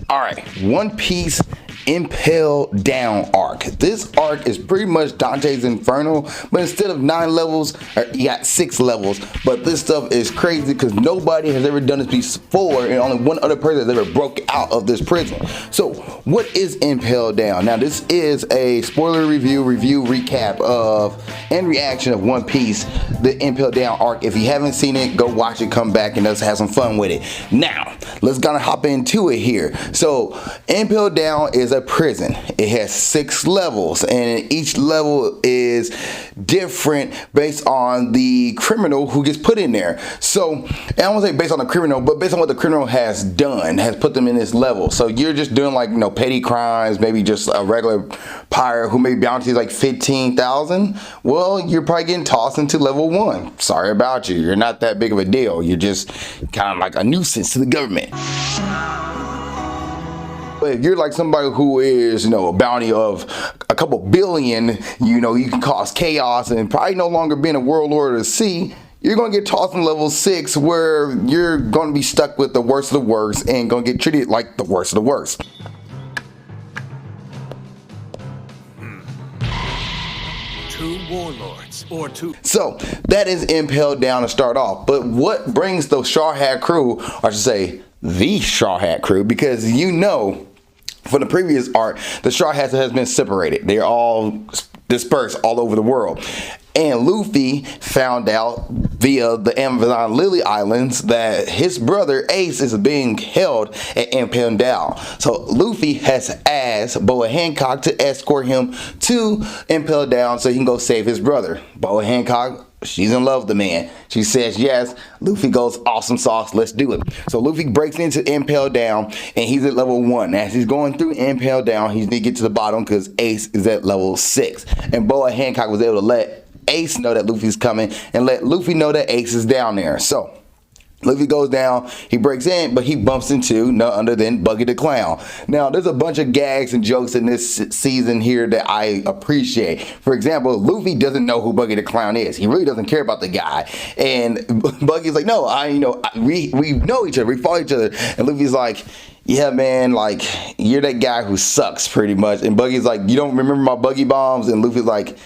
All right, One Piece Impel Down arc. This arc is pretty much Dante's Inferno, but instead of 9 levels, you got 6 levels. But this stuff is crazy because nobody has ever done this before, and only one other person has ever broke out of this prison. So what is Impel Down? Now this is a spoiler review recap of and reaction of One Piece, the Impel Down arc. If you haven't seen it, go watch it, come back, and let's have some fun with it. Now let's gonna hop into it here. So Impel Down is a prison. It has 6 levels, and each level is different based on the criminal who gets put in there. So I don't want to say based on the criminal, but based on what the criminal has done, has put them in this level. So you're just doing like, you know, petty crimes, maybe just a regular pirate who maybe bounties like 15,000. Well, you're probably getting tossed into level 1. Sorry about you. You're not that big of a deal. You're just kind of like a nuisance to the government. But if you're like somebody who is, you know, a bounty of a couple billion, you know, you can cause chaos and probably no longer being a world lord of the sea, you're going to get tossed in level 6 where you're going to be stuck with the worst of the worst and going to get treated like the worst of the worst. Two warlords, or two. So that is Impel Down to start off. But what brings the Straw Hat crew, or I should say the Straw Hat crew, because you know from the previous arc, the Straw Hats has been separated. They're all dispersed all over the world. And Luffy found out via the Amazon Lily Islands that his brother Ace is being held at Impel Down. So Luffy has asked Boa Hancock to escort him to Impel Down so he can go save his brother. Boa Hancock, she's in love with the man. She says yes. Luffy goes, awesome sauce, let's do it. So Luffy breaks into Impel Down and he's at level 1. As he's going through Impel Down, he's going to get to the bottom because Ace is at level 6. And Boa Hancock was able to let Ace know that Luffy's coming and let Luffy know that Ace is down there. So Luffy goes down, he breaks in, but he bumps into none other than Buggy the Clown. Now, there's a bunch of gags and jokes in this season here that I appreciate. For example, Luffy doesn't know who Buggy the Clown is. He really doesn't care about the guy. And Buggy's like, no, we know each other, we follow each other. And Luffy's like, yeah, man, like, you're that guy who sucks pretty much. And Buggy's like, you don't remember my Buggy bombs? And Luffy's like,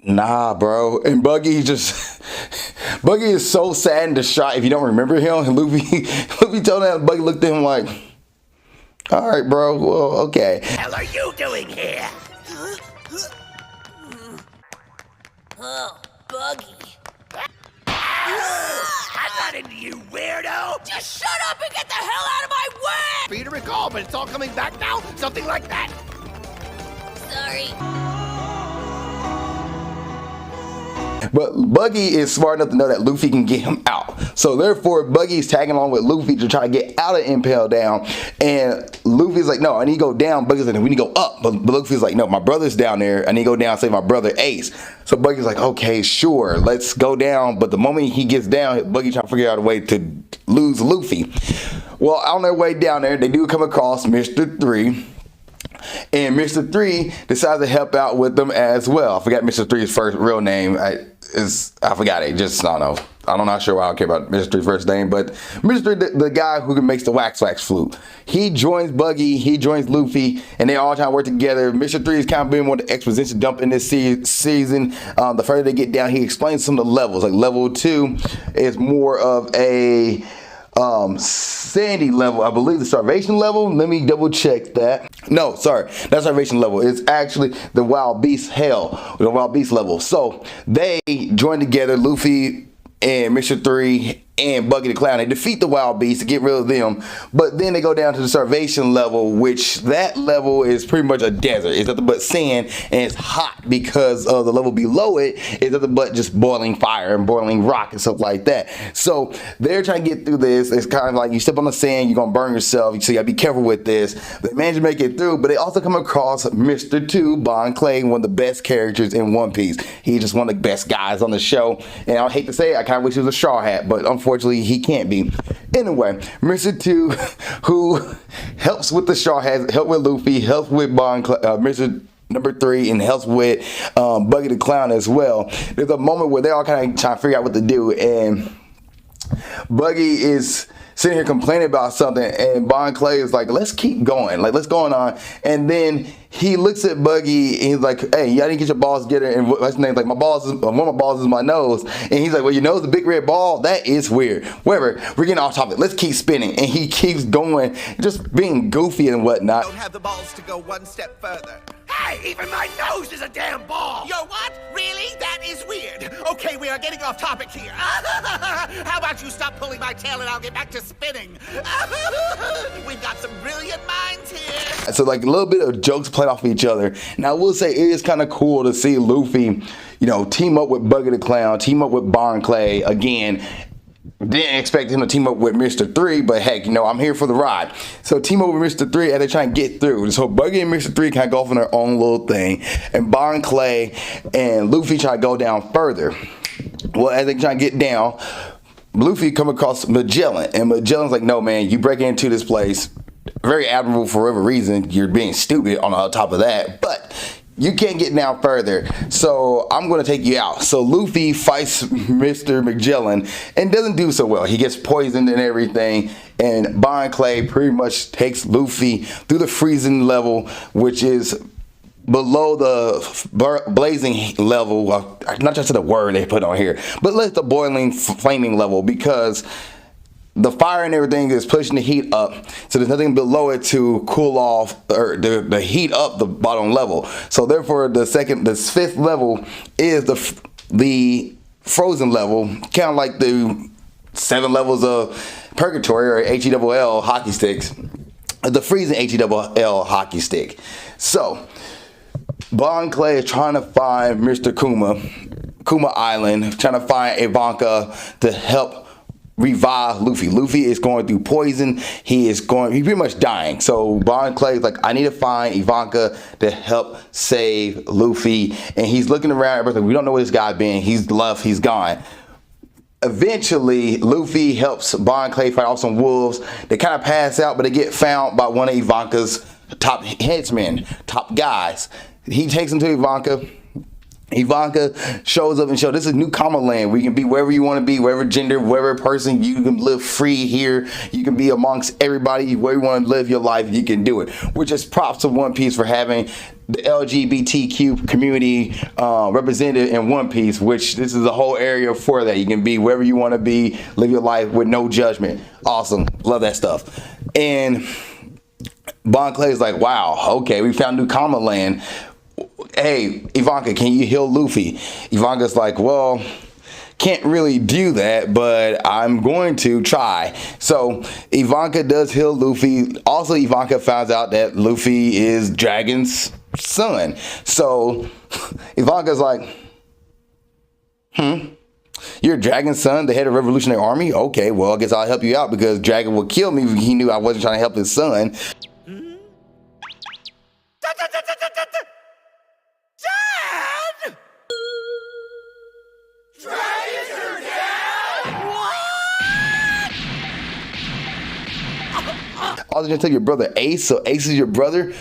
nah, bro. And Buggy is so sad and distraught if you don't remember him. And Luffy told him, Buggy looked at him like, all right, bro, well, okay. What the hell are you doing here? Oh, Buggy. I'm not into you, weirdo! Just shut up and get the hell out of my way! For you to recall, but it's all coming back now? Something like that? Sorry. But Buggy is smart enough to know that Luffy can get him out. So therefore, Buggy is tagging along with Luffy to try to get out of Impel Down. And Luffy's like, no, I need to go down. Buggy's like, we need to go up. But Luffy's like, no, my brother's down there. I need to go down and save my brother Ace. So Buggy's like, okay, sure, let's go down. But the moment he gets down, Buggy trying to figure out a way to lose Luffy. Well, on their way down there, they do come across Mr. 3. And Mr. 3 decides to help out with them as well. I forgot Mr. 3's first real name. I forgot it. Just, I don't know. I'm not sure why I don't care about Mr. 3's first name. But Mr. 3, the guy who makes the wax flute. He joins Buggy. He joins Luffy. And they all try to work together. Mr. 3 is kind of being more the exposition dump in this season. The further they get down, he explains some of the levels. Like level 2 is more of a sandy level. I believe the starvation level. Let me double check that. No, sorry, that's starvation level. It's actually the wild beast hell, the wild beast level. So they join together, Luffy and Mr. 3 and Buggy the Clown. They defeat the wild beast to get rid of them, but then they go down to the starvation level, which that level is pretty much a desert. It's nothing but sand, and it's hot because of the level below it is nothing but just boiling fire and boiling rock and stuff like that. So they're trying to get through this. It's kind of like you step on the sand, you're gonna burn yourself, so you gotta be careful with this. They manage to make it through, but they also come across Mr. 2, Bon Clay, one of the best characters in One Piece. He's just one of the best guys on the show, and I hate to say it, I kind of wish he was a Straw Hat, but unfortunately he can't be. Anyway, Mr. 2, who helps with the Straw Hats, help with Luffy, helps with Mr. Number 3, and helps with Buggy the Clown as well. There's a moment where they're all kind of trying to figure out what to do, and Buggy is sitting here complaining about something, and Bon Clay is like, let's keep going, like let's go on. And then he looks at Buggy and he's like, hey, y'all didn't get your balls together. And what's his name? Like, one of my balls is my nose. And he's like, well, your nose is a big red ball? That is weird. Whatever, we're getting off topic. Let's keep spinning. And he keeps going, just being goofy and whatnot. Don't have the balls to go one step further. Hey, even my nose is a damn ball! You're what? Really? That is weird. Okay, we are getting off topic here. How about you stop pulling my tail and I'll get back to spinning? We've got some brilliant minds here. So like a little bit of jokes played off of each other. Now I will say it is kind of cool to see Luffy, you know, team up with Buggy the Clown, team up with Bon Clay again. Didn't expect him to team up with Mr. 3, but heck, you know, I'm here for the ride. So team up with Mr. 3 and they try and get through. So Buggy and Mr. 3 kind of go off on their own little thing. And Bon Clay and Luffy try to go down further. Well, as they try to get down, Luffy come across Magellan. And Magellan's like, no, man, you break into this place. Very admirable for whatever reason. You're being stupid on top of that. But you can't get down further, so I'm going to take you out. So Luffy fights Mr. Magellan and doesn't do so well. He gets poisoned and everything, and Bon Clay pretty much takes Luffy through the freezing level, which is below the blazing level. Not just the word they put on here, but let the boiling, flaming level, because the fire and everything is pushing the heat up, so there's nothing below it to cool off or the heat up the bottom level. So therefore, the fifth level is the frozen level, kind of like the 7 levels of purgatory or HELL hockey sticks, the freezing HELL hockey stick. So Bon Clay is trying to find Mr. Kuma Island, trying to find Ivanka to help revive Luffy. Luffy is going through poison. He's pretty much dying. So Bon Clay is like, I need to find Ivanka to help save Luffy. And he's looking around. Everything. We don't know where this guy been. He's left. He's gone. Eventually, Luffy helps Bon Clay fight off some wolves. They kind of pass out, but they get found by one of Ivanka's top headsmen, top guys. He takes them to Ivanka. Ivanka shows up and shows this is New Common Land. We can be wherever you want to be, wherever gender, wherever person. You can live free here. You can be amongst everybody. Where you want to live your life, you can do it. Which is props to One Piece for having the LGBTQ community represented in One Piece, which this is a whole area for that. You can be wherever you want to be, live your life with no judgment. Awesome. Love that stuff. And Bon Clay is like, wow, okay, we found New Common Land. Hey, Ivanka, can you heal Luffy? Ivanka's like, well, can't really do that, but I'm going to try. So Ivanka does heal Luffy. Also, Ivanka finds out that Luffy is Dragon's son. So Ivanka's like, you're Dragon's son, the head of Revolutionary Army? Okay, well, I guess I'll help you out because Dragon would kill me if he knew I wasn't trying to help his son. I was gonna tell your brother Ace, so Ace is your brother.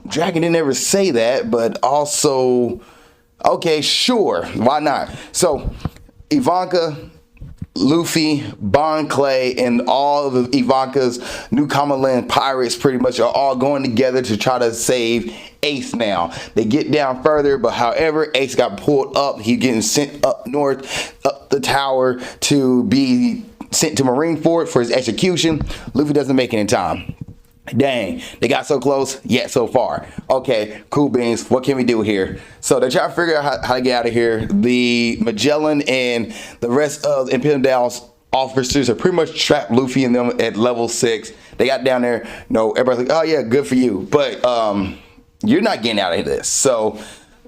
Dragon didn't ever say that, but also, okay, sure, why not? So Ivanka, Luffy, Bon Clay, and all of Ivanka's New Common Land pirates pretty much are all going together to try to save Ace now. They get down further, but however, Ace got pulled up. He's getting sent up north, up the tower to be sent to Marineford for his execution. Luffy doesn't make it in time. Dang, they got so close, yet so far. Okay, cool beans. What can we do here? So they try to figure out how to get out of here. The Magellan and the rest of Impel Down's officers have pretty much trapped Luffy and them at level 6. They got down there. No, everybody's like, oh yeah, good for you. But you're not getting out of this. So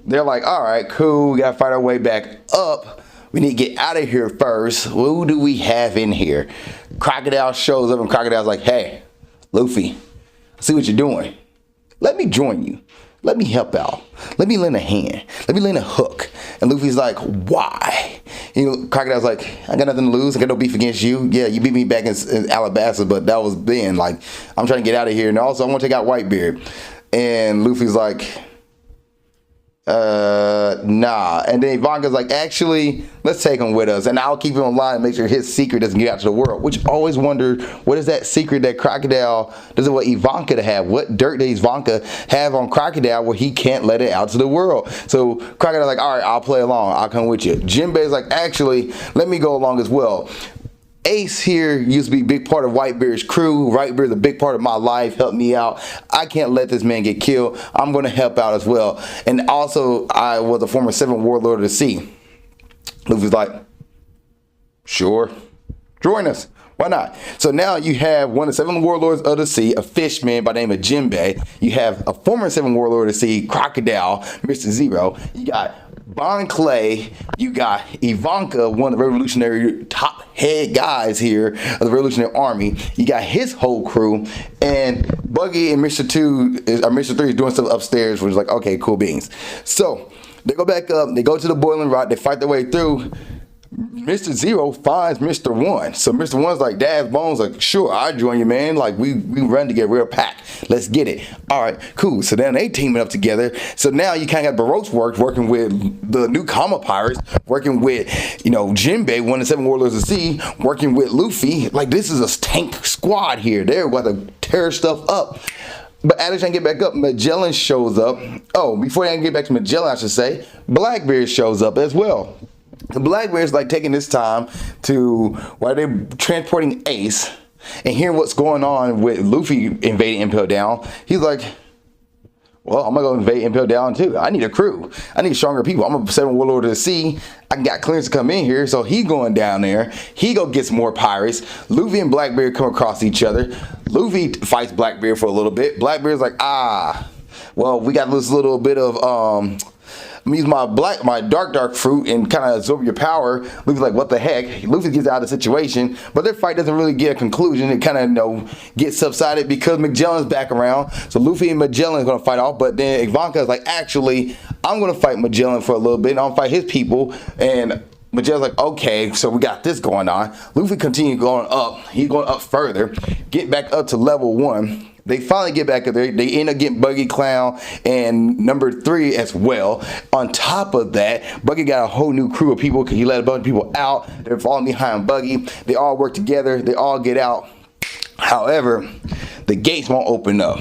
they're like, all right, cool. We got to fight our way back up. We need to get out of here first. Who do we have in here? Crocodile shows up and Crocodile's like, hey, Luffy, I see what you're doing. Let me join you. Let me help out. Let me lend a hand. Let me lend a hook. And Luffy's like, why? Crocodile's like, I got nothing to lose. I got no beef against you. Yeah, you beat me back in Alabasta, but that was then. Like, I'm trying to get out of here. And also, I want to take out Whitebeard. And Luffy's like, Nah. And then Ivanka's like, actually, let's take him with us, and I'll keep him alive and make sure his secret doesn't get out to the world. Which I always wondered, what is that secret that Crocodile doesn't want Ivanka to have? What dirt does Ivanka have on Crocodile where he can't let it out to the world? So Crocodile's like, all right, I'll play along. I'll come with you. Jinbei's like, actually, let me go along as well. Ace here used to be a big part of Whitebeard's crew. Whitebeard's a big part of my life, helped me out. I can't let this man get killed. I'm going to help out as well. And also, I was a former 7th Warlord of the Sea. Luffy's like, sure, join us. Why not? So now you have one of the 7 Warlords of the Sea, a fishman by the name of Jinbei. You have a former 7 Warlord of the Sea, Crocodile, Mr. Zero. You got Bon Clay, you got Ivanka, one of the revolutionary top head guys here of the Revolutionary Army. You got his whole crew, and Buggy and Mr. 3 is doing stuff upstairs, which is like, okay, cool beans. So they go back up, they go to the boiling rock, they fight their way through. Mr. Zero finds Mr. 1. So Mr. 1's like, Dad's Bones, like, sure, I'll join you, man. Like, we run together, we're a pack. Let's get it. All right, cool. So then they teaming up together. So now you kind of got Baroque's working with the new Kama Pirates, working with, Jinbei, one of the 7 Warlords of the Sea, working with Luffy. Like, this is a tank squad here. They're about to tear stuff up. But as they get back up, Magellan shows up. Oh, before I get back to Magellan, I should say, Blackbeard shows up as well. The Blackbeard's like taking this time to, while they're transporting Ace and hearing what's going on with Luffy invading Impel Down, he's like, well, I'm gonna go invade Impel Down too. I need a crew. I need stronger people. I'm a 7 Warlord of the Sea. I got clearance to come in here, so he's going down there. He go get some more pirates. Luffy and Blackbeard come across each other. Luffy fights Blackbeard for a little bit. Blackbeard's like, well, we got this little bit of I'm use my dark fruit and kind of absorb your power. Luffy's like, what the heck? Luffy gets out of the situation, but their fight doesn't really get a conclusion. It kind of, gets subsided because Magellan's back around. So Luffy and Magellan is going to fight off, but then Ivanka is like, actually, I'm going to fight Magellan for a little bit, and I'll fight his people. And Magellan's like, okay, so we got this going on. Luffy continues going up. He's going up further, get back up to level 1. They finally get back up there. They end up getting Buggy, Clown, and number 3 as well. On top of that, Buggy got a whole new crew of people because he let a bunch of people out. They're falling behind Buggy. They all work together. They all get out. However, the gates won't open up.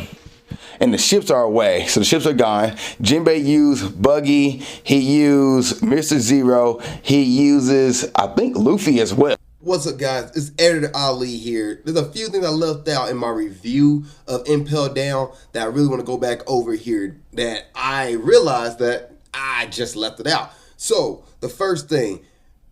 And the ships are away, so the ships are gone. Jinbei used Buggy. He used Mr. Zero. He uses, I think, Luffy as well. What's up, guys? It's Editor Ali here. There's a few things I left out in my review of Impel Down that I really want to go back over here that I realized that I just left it out. So, the first thing,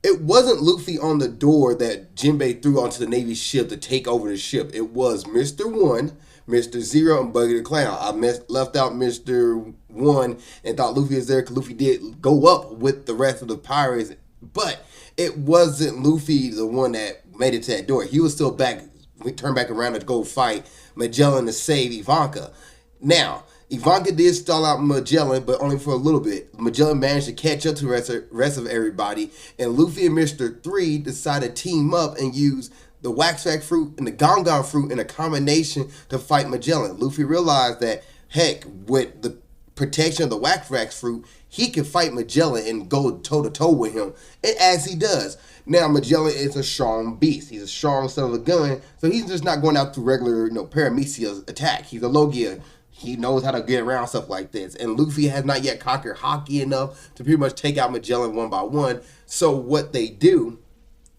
it wasn't Luffy on the door that Jinbei threw onto the Navy ship to take over the ship. It was Mr. 1, Mr. Zero, and Buggy the Clown. I left out Mr. 1 and thought Luffy was there because Luffy did go up with the rest of the pirates, but it wasn't Luffy the one that made it to that door. He was still back. We turned back around to go fight Magellan to save Ivanka. Now, Ivanka did stall out Magellan, but only for a little bit. Magellan managed to catch up to the rest of everybody, and Luffy and Mr. 3 decided to team up and use the Waxback fruit and the Gongon fruit in a combination to fight Magellan. Luffy realized that, heck, with the protection of the Waxback fruit, he can fight Magellan and go toe-to-toe with him, and as he does. Now, Magellan is a strong beast. He's a strong son of a gun, so he's just not going out through regular, Paramecia attack. He's a Logia. He knows how to get around stuff like this, and Luffy has not yet conquered Haki enough to pretty much take out Magellan one by one. So what they do,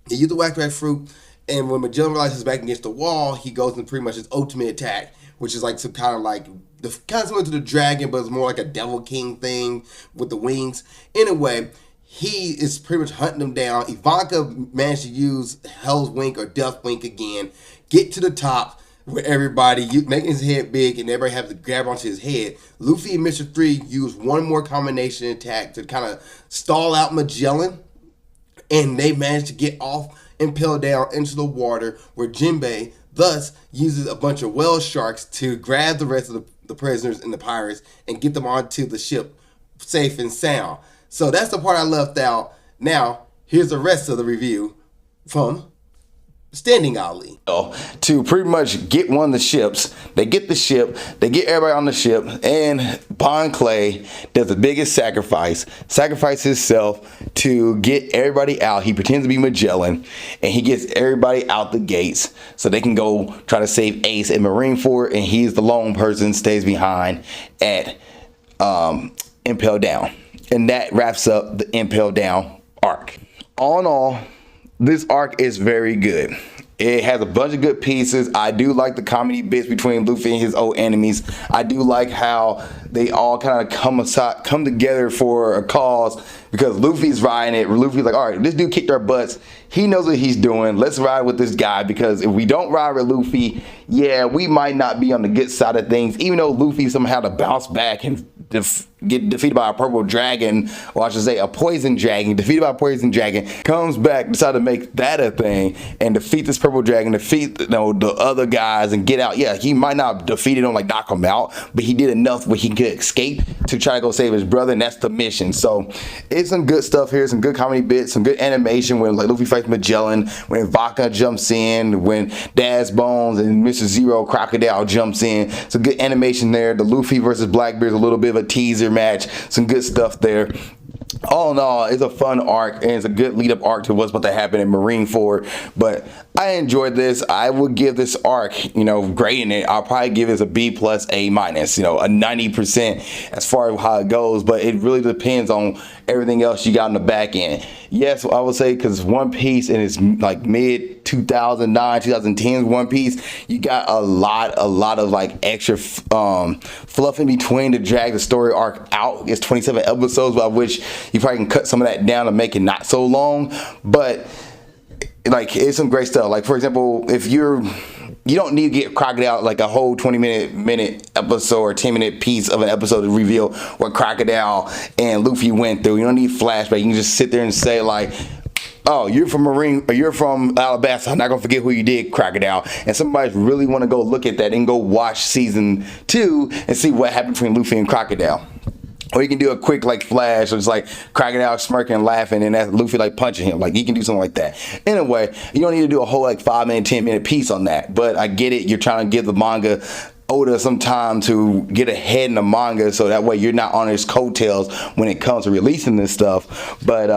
they use the Waxback fruit, and when Magellan realizes he's back against the wall, he goes into pretty much his ultimate attack, which is like some kind of similar to the dragon, but it's more like a Devil King thing with the wings. Anyway, he is pretty much hunting them down. Ivanka managed to use Hell's Wink or Death Wink again, get to the top with everybody, making his head big, and everybody has to grab onto his head. Luffy and Mr. 3 use one more combination attack to kind of stall out Magellan, and they managed to get off Impel Down into the water, where Jinbei thus uses a bunch of whale sharks to grab the rest of the prisoners and the pirates and get them onto the ship safe and sound. So that's the part I left out. Now, here's the rest of the review from standing Ali. To pretty much get one of the ships. They get the ship, they get everybody on the ship, and Bon Clay does the biggest sacrifice himself to get everybody out. He pretends to be Magellan, and he gets everybody out the gates so they can go try to save Ace at Marineford, and he's the lone person stays behind at Impel Down. And that wraps up the Impel Down arc. All in all, this arc is very good. It has a bunch of good pieces. I do like the comedy bits between Luffy and his old enemies. I do like how they all kind of come together for a cause, because Luffy's riding it. Luffy's like, all right, this dude kicked our butts. He knows what he's doing. Let's ride with this guy, because if we don't ride with Luffy, yeah, we might not be on the good side of things. Even though Luffy somehow to bounce back and get defeated by a purple dragon, or I should say a poison dragon, defeated by a poison dragon, comes back, decide to make that a thing, and defeat this purple dragon, defeat the other guys, and get out. Yeah, he might not defeat him, like knock him out, but he did enough where he could escape to try to go save his brother, and that's the mission. So it's some good stuff here, some good comedy bits, some good animation when like Luffy fights Magellan, when Zakka jumps in, when Daz Bones and Mr. Zero Crocodile jumps in. Some good animation there. The Luffy versus Blackbeard's a little bit of a teaser match. Some good stuff there. All in all, it's a fun arc, and it's a good lead-up arc to what's about to happen in Marineford. But I enjoyed this. I would give this arc, grading it, I'll probably give it a B plus A minus, a 90% as far as how it goes. But it really depends on everything else you got in the back end. Yes, I would say, because One Piece and it's like mid 2009, 2010 One Piece, you got a lot of like extra fluff in between to drag the story arc out. It's 27 episodes, by which you probably can cut some of that down to make it not so long. But like, it's some great stuff. Like, for example, if you don't need to get Crocodile like a whole 20-minute episode or 10-minute piece of an episode to reveal what Crocodile and Luffy went through. You don't need flashback. You can just sit there and say like, oh, you're from Alabama. I'm not gonna forget who you did, Crocodile. And somebody really want to go look at that and go watch season 2 and see what happened between Luffy and Crocodile. Or you can do a quick like flash, or it's like Crocodile smirking and laughing, and that's Luffy like punching him. Like, you can do something like that. Anyway, you don't need to do a whole like 5-minute, 10-minute piece on that. But I get it. You're trying to give the manga Oda some time to get ahead in the manga, so that way you're not on his coattails when it comes to releasing this stuff. But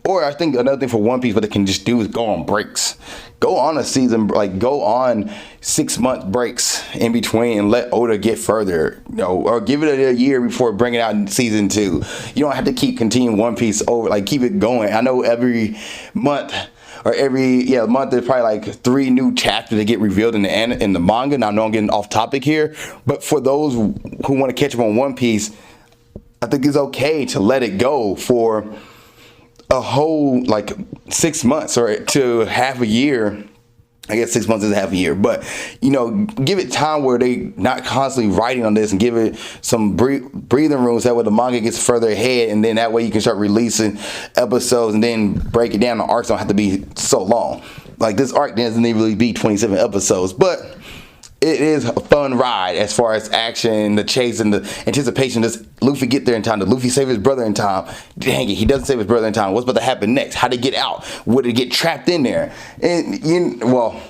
or I think another thing for One Piece, what they can just do is go on breaks. Go on a season, like go on 6-month breaks in between and let Oda get further, or give it a year before bringing out in season 2. You don't have to keep continuing One Piece over, like keep it going. I know every month or every month there's probably like 3 new chapters that get revealed in the manga. Now I know I'm getting off topic here, but for those who want to catch up on One Piece, I think it's okay to let it go for a whole like 6 months or to half a year. I guess 6 months is half a year, but give it time where they not constantly writing on this, and give it some breathing room, so that way the manga gets further ahead, and then that way you can start releasing episodes and then break it down. The arcs don't have to be so long. Like, this arc doesn't even really be 27 episodes, but it is a fun ride as far as action, the chase, and the anticipation. Does Luffy get there in time? Did Luffy save his brother in time? Dang it, he doesn't save his brother in time. What's about to happen next? How did he get out? Would it get trapped in there? And well,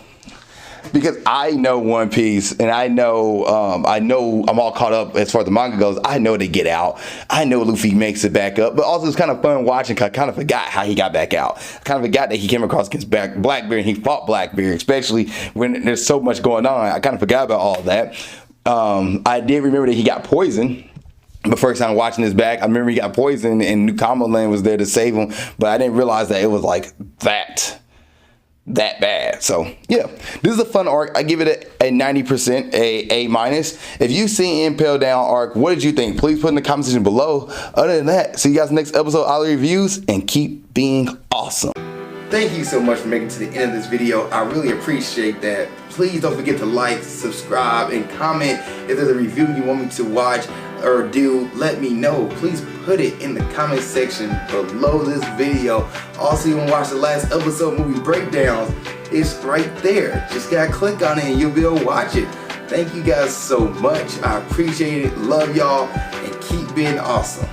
because I know One Piece, and I know I'm all caught up as far as the manga goes. I know they get out. I know Luffy makes it back up. But also, it's kind of fun watching, because I kind of forgot how he got back out. I kind of forgot that he came across against Blackbeard, and he fought Blackbeard, especially when there's so much going on. I kind of forgot about all that. I did remember that he got poisoned. But first time watching this back, I remember he got poisoned, and New Land was there to save him. But I didn't realize that it was like that bad. So yeah, this is a fun arc. I give it a 90%, A minus. If you've seen Impel Down arc, what did you think? Please put in the comment section below. Other than that, see you guys next episode, Ali Reviews, and keep being awesome. Thank you so much for making it to the end of this video. I really appreciate that. Please don't forget to like, subscribe, and comment. If there's a review you want me to watch or do, let me know. Please put it in the comment section below this video. Also, you want to watch the last episode movie breakdowns, it's right there. Just gotta click on it and you'll be able to watch it. Thank you guys so much. I appreciate it. Love y'all, and keep being awesome.